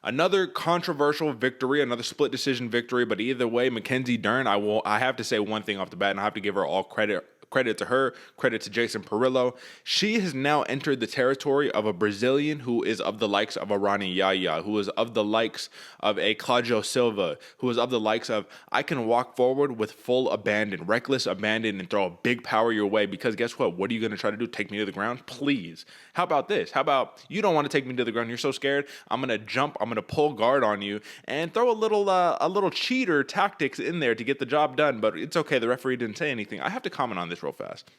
Another controversial victory, another split decision victory, but either way, Mackenzie Dern, I have to say one thing off the bat, and I have to give her all credit. Credit to her, credit to Jason Perillo. She has now entered the territory of a Brazilian who is of the likes of a Rani Yaya, who is of the likes of a Claudio Silva, who is of the likes of, I can walk forward with full abandon, reckless abandon, and throw a big power your way, because guess what? What are you going to try to do? Take me to the ground? Please. How about this? How about you don't want to take me to the ground? You're so scared. I'm going to jump. I'm going to pull guard on you and throw a little cheater tactics in there to get the job done. But it's okay. The referee didn't say anything. I have to comment on this real fast.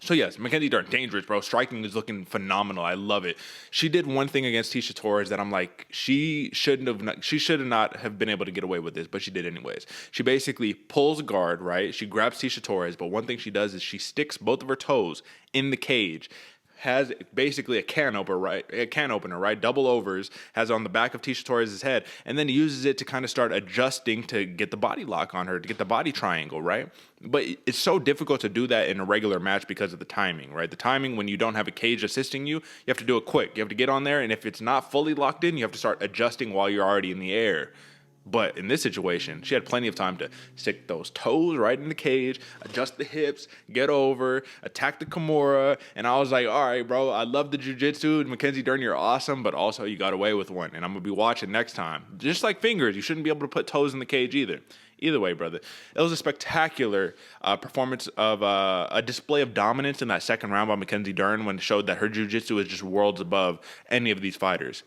So yes, Mackenzie Dern, dangerous, bro. Striking is looking phenomenal. I love it. She did one thing against Tecia Torres that I'm like, she should not have been able to get away with this, but she did anyways. She basically pulls guard, right? She grabs Tecia Torres, but one thing she does is she sticks both of her toes in the cage. Has basically a can opener, right? Double overs, has on the back of Tecia Torres' head, and then uses it to kind of start adjusting to get the body lock on her, to get the body triangle, right? But it's so difficult to do that in a regular match because of the timing, right? The timing, when you don't have a cage assisting you, you have to do it quick. You have to get on there, and if it's not fully locked in, you have to start adjusting while you're already in the air. But in this situation, she had plenty of time to stick those toes right in the cage, adjust the hips, get over, attack the Kimura. And I was like, all right, bro, I love the jiu-jitsu. Mackenzie Dern, you're awesome, but also you got away with one. And I'm going to be watching next time. Just like fingers, you shouldn't be able to put toes in the cage either. Either way, brother, it was a spectacular performance of a display of dominance in that second round by Mackenzie Dern, when it showed that her jiu-jitsu is just worlds above any of these fighters.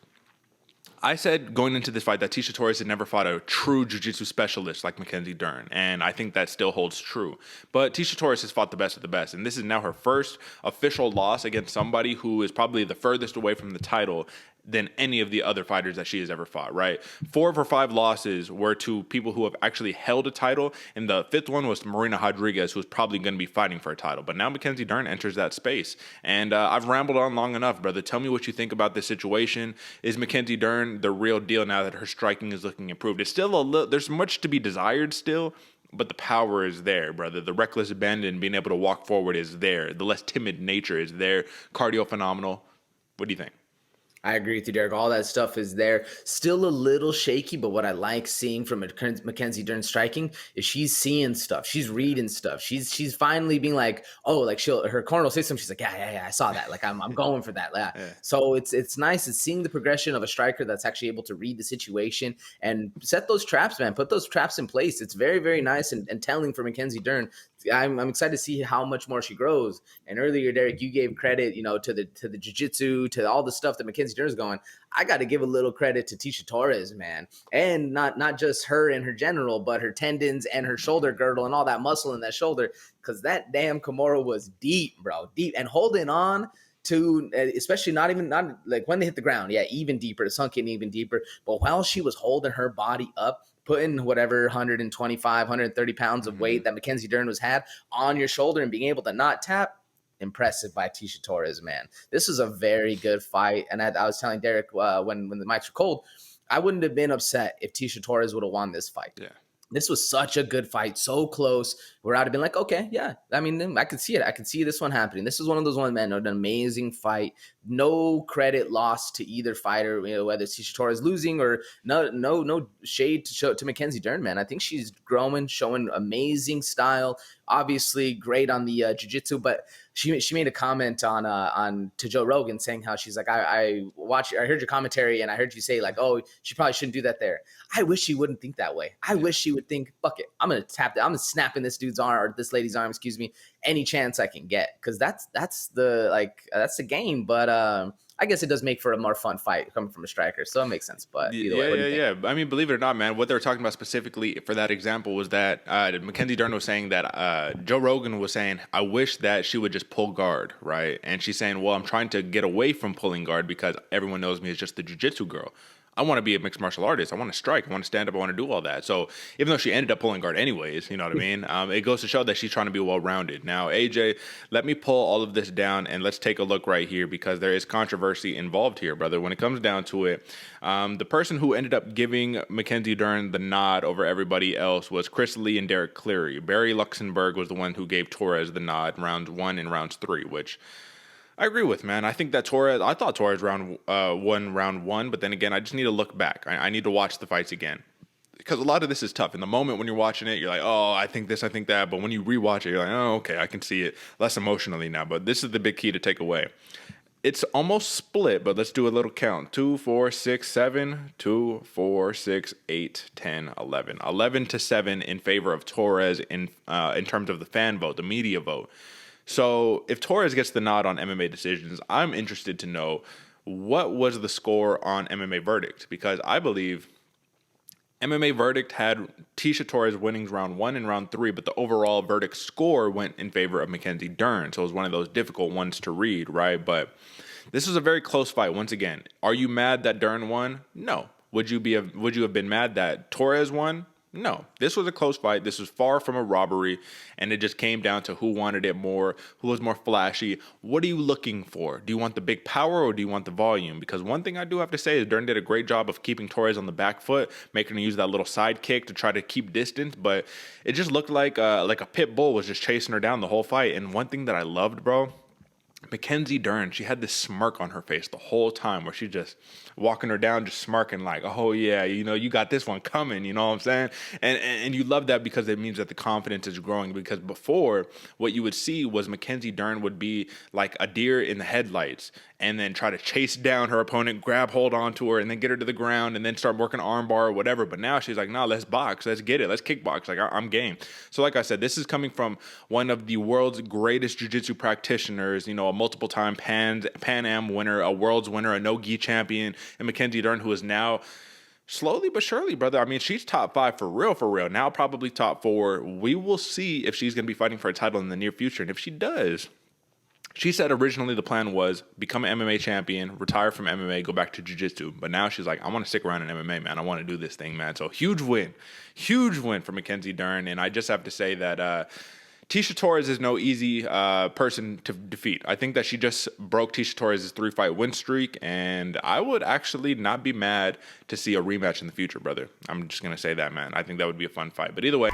I said going into this fight that Tecia Torres had never fought a true jiu-jitsu specialist like Mackenzie Dern, and I think that still holds true. But Tecia Torres has fought the best of the best, and this is now her first official loss against somebody who is probably the furthest away from the title than any of the other fighters that she has ever fought, right? 4 of her 5 losses were to people who have actually held a title, and the 5th one was to Marina Rodriguez, who's probably going to be fighting for a title. But now Mackenzie Dern enters that space, and I've rambled on long enough, brother. Tell me what you think about this situation. Is Mackenzie Dern the real deal now that her striking is looking improved? It's still there's much to be desired still, but the power is there, brother. The reckless abandon, being able to walk forward is there. The less timid nature is there. Cardio phenomenal. What do you think? I agree with you, Derek. All that stuff is there. Still a little shaky, but what I like seeing from Mackenzie Dern striking is she's seeing stuff. She's reading stuff. She's finally being like, oh, like her corner will say something. She's like, yeah, I saw that. Like I'm going for that. Yeah. So it's nice. It's seeing the progression of a striker that's actually able to read the situation and set those traps, man. Put those traps in place. It's very, very nice and telling for Mackenzie Dern. I'm excited to see how much more she grows. And earlier, Derek, you gave credit, to the jiu-jitsu, to all the stuff that Mackenzie Dern is going. I got to give a little credit to Tecia Torres, man. And not just her and her general, but her tendons and her shoulder girdle and all that muscle in that shoulder, because that damn Kimura was deep, bro. Deep. And holding on to, especially not like when they hit the ground, yeah, even deeper, sunk in even deeper. But while she was holding her body up, putting whatever 125, 130 pounds of weight that Mackenzie Dern had on your shoulder and being able to not tap, impressive by Tecia Torres, man. This was a very good fight. And I was telling Derek when the mics were cold, I wouldn't have been upset if Tecia Torres would have won this fight. Yeah. This was such a good fight, so close. Where I'd have been like, okay, yeah. I mean, I could see it. I could see this one happening. This is one of those ones, man, an amazing fight. No credit lost to either fighter, whether it's Tecia Torres losing or no shade to Mackenzie Dern, man. I think she's growing, showing amazing style. Obviously, great on the jiu-jitsu, but she made a comment on to Joe Rogan saying how she's like, I heard your commentary and I heard you say like, oh, she probably shouldn't do that there. I wish she wouldn't think that way. I wish she would think, fuck it, I'm gonna tap that. I'm gonna snap in this dude's arm or this lady's arm, any chance I can get, because that's the game. But I guess it does make for a more fun fight coming from a striker, so it makes sense. But either way, yeah. I mean, believe it or not, man, what they were talking about specifically for that example was that Mackenzie Dern was saying that Joe Rogan was saying, I wish that she would just pull guard, right? And she's saying, well, I'm trying to get away from pulling guard because everyone knows me as just the jiu-jitsu girl. I want to be a mixed martial artist. I want to strike. I want to stand up. I want to do all that. So even though she ended up pulling guard anyways, you know what I mean? It goes to show that she's trying to be well-rounded. Now, AJ, let me pull all of this down and let's take a look right here because there is controversy involved here, brother. When it comes down to it, the person who ended up giving Mackenzie Dern the nod over everybody else was Chris Lee and Derek Cleary. Barry Luxembourg was the one who gave Torres the nod in rounds 1 and rounds 3, which I agree with, man. I think that Torres. I thought Torres won round one, but then again, I just need to look back. I need to watch the fights again because a lot of this is tough. In the moment when you're watching it, you're like, oh, I think this, I think that. But when you rewatch it, you're like, oh, okay, I can see it less emotionally now. But this is the big key to take away. It's almost split, but let's do a little count. 2, 4, 6, 7. 2, 4, 6, 8, 10, 11. 11-7 in favor of Torres in terms of the fan vote, the media vote. So if Torres gets the nod on MMA decisions, I'm interested to know what was the score on MMA verdict, because I believe MMA verdict had Tecia Torres winning round 1 and round 3, but the overall verdict score went in favor of Mackenzie Dern. So it was one of those difficult ones to read, right? But this was a very close fight. Once again, are you mad that Dern won? No. Would you have been mad that Torres won? No. This was a close fight. This was far from a robbery, and it just came down to who wanted it more, who was more flashy. What are you looking for? Do you want the big power or do you want the volume? Because one thing I do have to say is Dern did a great job of keeping Torres on the back foot, making her use that little side kick to try to keep distance, but it just looked like a pit bull was just chasing her down the whole fight. And one thing that I loved, bro, Mackenzie Dern, she had this smirk on her face the whole time where she just walking her down, just smirking like, oh yeah, you got this one coming, you know what I'm saying? And you love that because it means that the confidence is growing, because before what you would see was Mackenzie Dern would be like a deer in the headlights and then try to chase down her opponent, grab hold onto her and then get her to the ground and then start working armbar or whatever. But now she's like, no, let's box, let's get it, let's kickbox. Like I'm game. So like I said, this is coming from one of the world's greatest jiu-jitsu practitioners, a multiple time Pan Am winner, a world's winner, a no-gi champion, and Mackenzie Dern, who is now slowly but surely, brother. I mean, she's top 5 for real. Now probably top 4. We will see if she's going to be fighting for a title in the near future. And if she does, she said originally the plan was become an MMA champion, retire from MMA, go back to jiu-jitsu. But now she's like, I want to stick around in MMA, man. I want to do this thing, man. So huge win for Mackenzie Dern. And I just have to say that Tecia Torres is no easy person to defeat. I think that she just broke Tecia Torres' 3-fight win streak, and I would actually not be mad to see a rematch in the future, brother. I'm just going to say that, man. I think that would be a fun fight. But either way,